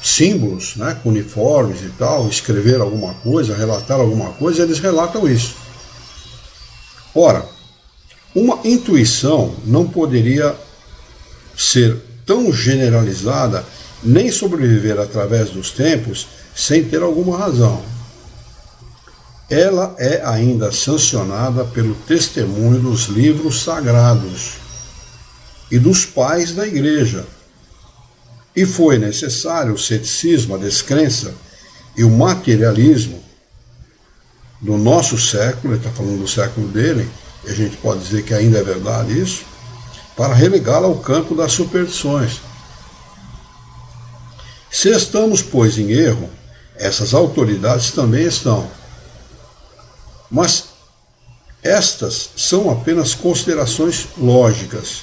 símbolos, né, com uniformes e tal, escrever alguma coisa, relatar alguma coisa, eles relatam isso. Ora, uma intuição não poderia ser tão generalizada, nem sobreviver através dos tempos, sem ter alguma razão. Ela é ainda sancionada pelo testemunho dos livros sagrados e dos pais da Igreja. E foi necessário o ceticismo, a descrença e o materialismo do nosso século, ele está falando do século dele, e a gente pode dizer que ainda é verdade isso, para relegá-la ao campo das superstições. Se estamos, pois, em erro, essas autoridades também estão. Mas estas são apenas considerações lógicas.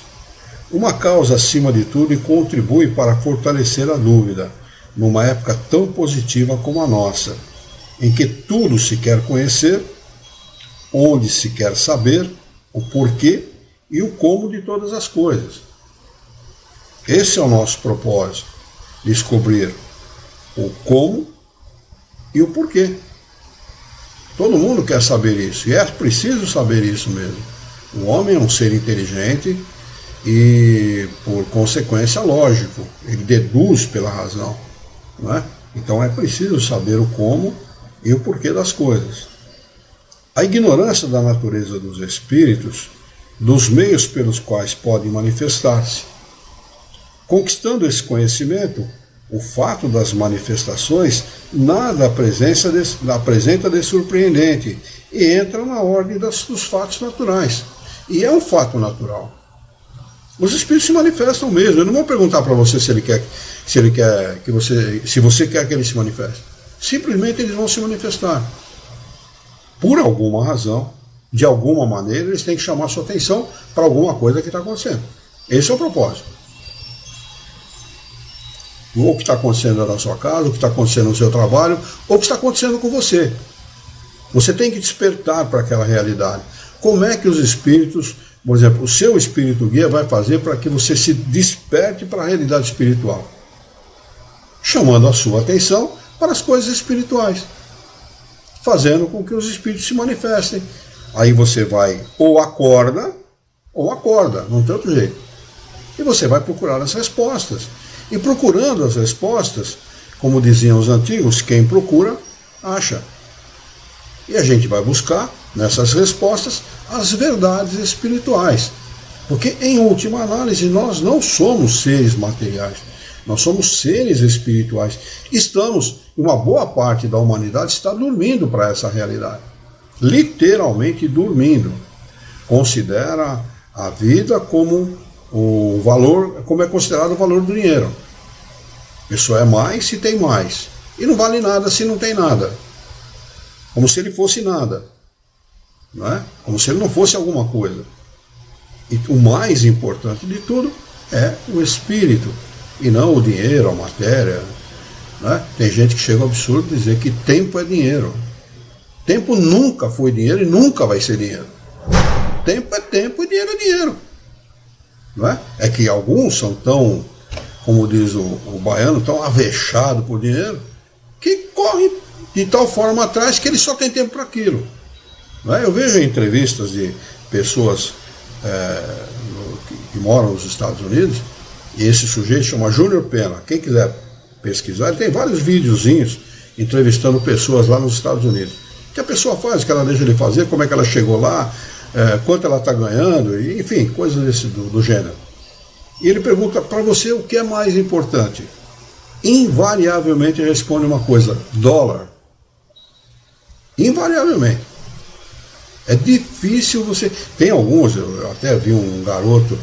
Uma causa, acima de tudo, e contribui para fortalecer a dúvida, numa época tão positiva como a nossa, em que tudo se quer conhecer, onde se quer saber, o porquê e o como de todas as coisas. Esse é o nosso propósito, descobrir o como e o porquê. Todo mundo quer saber isso, e é preciso saber isso mesmo. O homem é um ser inteligente e, por consequência, lógico, ele deduz pela razão, não é? Então é preciso saber o como e o porquê das coisas. A ignorância da natureza dos espíritos, dos meios pelos quais podem manifestar-se. Conquistando esse conhecimento, o fato das manifestações nada apresenta de surpreendente e entra na ordem dos fatos naturais. E é um fato natural. Os espíritos se manifestam mesmo. Eu não vou perguntar para você se você quer que ele se manifeste. Simplesmente eles vão se manifestar. Por alguma razão, de alguma maneira, eles têm que chamar sua atenção para alguma coisa que está acontecendo. Esse é o propósito. Ou o que está acontecendo na sua casa, o que está acontecendo no seu trabalho, ou o que está acontecendo com você. Você tem que despertar para aquela realidade. Como é que os espíritos por exemplo, o seu espírito guia vai fazer para que você se desperte para a realidade espiritual, chamando a sua atenção para as coisas espirituais, fazendo com que os espíritos se manifestem. Aí você vai ou acorda, não tem outro jeito. E você vai procurar as respostas. E procurando as respostas, como diziam os antigos, quem procura, acha. E a gente vai buscar, nessas respostas, as verdades espirituais. Porque, em última análise, nós não somos seres materiais. Nós somos seres espirituais. Uma boa parte da humanidade está dormindo para essa realidade. Literalmente dormindo. Considera a vida como o valor, como é considerado o valor do dinheiro. Isso é mais se tem mais. E não vale nada se não tem nada. Como se ele fosse nada. Não é? Como se ele não fosse alguma coisa. E o mais importante de tudo é o espírito. E não o dinheiro, a matéria. Não é? Tem gente que chega ao absurdo de dizer que tempo é dinheiro. Tempo nunca foi dinheiro e nunca vai ser dinheiro. Tempo é tempo e dinheiro é dinheiro. Não é? É que alguns são tão, como diz o baiano, tão avechados por dinheiro, que correm de tal forma atrás que ele só tem tempo para aquilo. Não é? Eu vejo entrevistas de pessoas que moram nos Estados Unidos, e esse sujeito chama Júnior Pena. Quem quiser pesquisar, ele tem vários videozinhos entrevistando pessoas lá nos Estados Unidos. O que a pessoa faz, o que ela deixa de fazer, como é que ela chegou lá, quanto ela está ganhando, enfim, coisas do gênero. E ele pergunta para você o que é mais importante. Invariavelmente responde uma coisa: dólar. Invariavelmente. É difícil você... Tem alguns, eu até vi um garoto,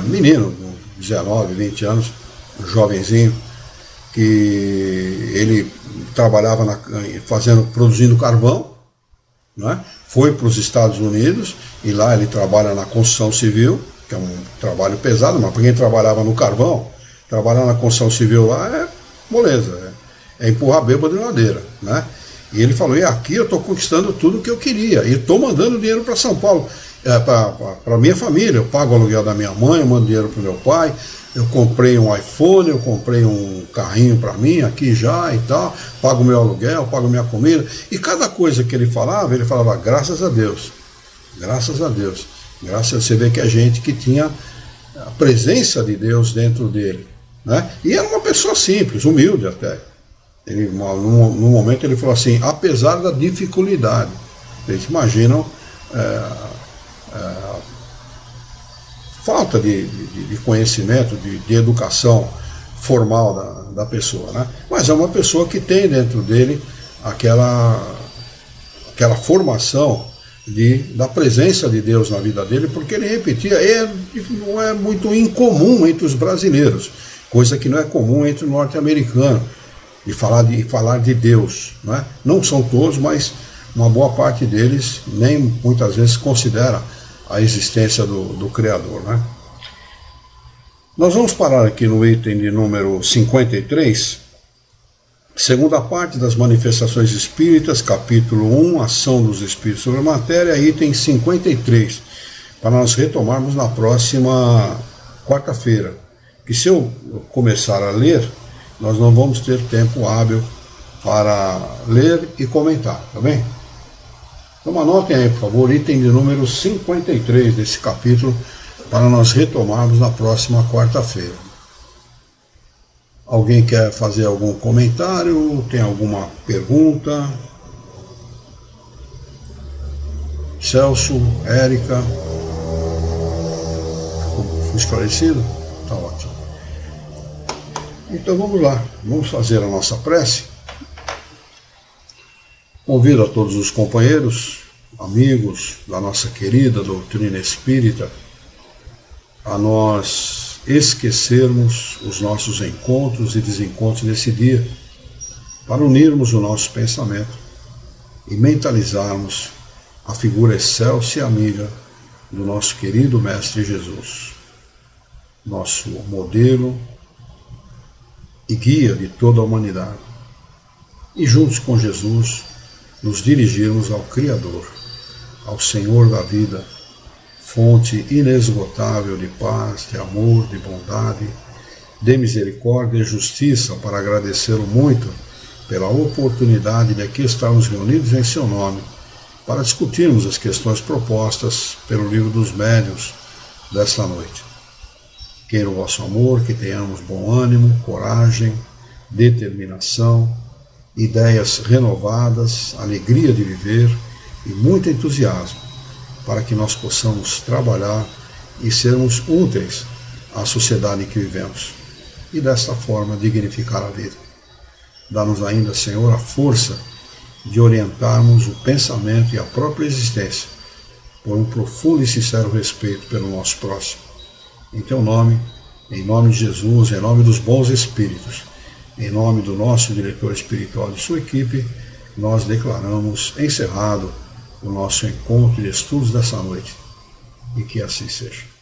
menino, 19, 20 anos, um jovenzinho, que ele trabalhava produzindo carvão, né? Foi para os Estados Unidos e lá ele trabalha na construção civil, que é um trabalho pesado, mas para quem trabalhava no carvão, trabalhar na construção civil lá é moleza, é empurrar bêbado de ladeira, né? E ele falou: e aqui eu estou conquistando tudo o que eu queria, e estou mandando dinheiro para São Paulo, para minha família. Eu pago o aluguel da minha mãe, eu mando dinheiro para o meu pai, eu comprei um iPhone, eu comprei um carrinho para mim aqui já e tal, pago meu aluguel, pago minha comida. E cada coisa que ele falava: graças a Deus, graças a Deus. Você vê que é gente que tinha a presença de Deus dentro dele, né? E era uma pessoa simples, humilde até. Num momento ele falou assim: apesar da dificuldade. Vocês imaginam falta de conhecimento, de educação formal da pessoa, né? Mas é uma pessoa que tem dentro dele aquela formação da presença de Deus na vida dele, porque ele repetia, não é muito incomum entre os brasileiros, coisa que não é comum entre o norte-americano, de falar de Deus, né? Não são todos, mas uma boa parte deles nem muitas vezes considera a existência do Criador, né? Nós vamos parar aqui no item de número 53, segunda parte das manifestações espíritas, capítulo 1, ação dos espíritos sobre a matéria, item 53, para nós retomarmos na próxima quarta-feira, que se eu começar a ler, nós não vamos ter tempo hábil para ler e comentar, tá bem? Então anotem aí, por favor, item de número 53 desse capítulo, para nós retomarmos na próxima quarta-feira. Alguém quer fazer algum comentário? Tem alguma pergunta? Celso, Érica? Foi esclarecido? Tá ótimo. Então vamos lá, vamos fazer a nossa prece. Convido a todos os companheiros, amigos da nossa querida doutrina espírita, a nós esquecermos os nossos encontros e desencontros desse dia, para unirmos o nosso pensamento e mentalizarmos a figura excelsa e amiga do nosso querido Mestre Jesus, nosso modelo e guia de toda a humanidade, e juntos com Jesus nos dirigirmos ao Criador, ao Senhor da vida, fonte inesgotável de paz, de amor, de bondade, de misericórdia e justiça, para agradecê-lo muito pela oportunidade de aqui estarmos reunidos em seu nome, para discutirmos as questões propostas pelo livro dos médiuns desta noite. Queira o vosso amor, que tenhamos bom ânimo, coragem, determinação, ideias renovadas, alegria de viver e muito entusiasmo, para que nós possamos trabalhar e sermos úteis à sociedade em que vivemos, e desta forma dignificar a vida. Dá-nos ainda, Senhor, a força de orientarmos o pensamento e a própria existência por um profundo e sincero respeito pelo nosso próximo. Em Teu nome, em nome de Jesus, em nome dos bons espíritos, em nome do nosso diretor espiritual e de sua equipe, nós declaramos encerrado o nosso encontro de estudos dessa noite. E que assim seja.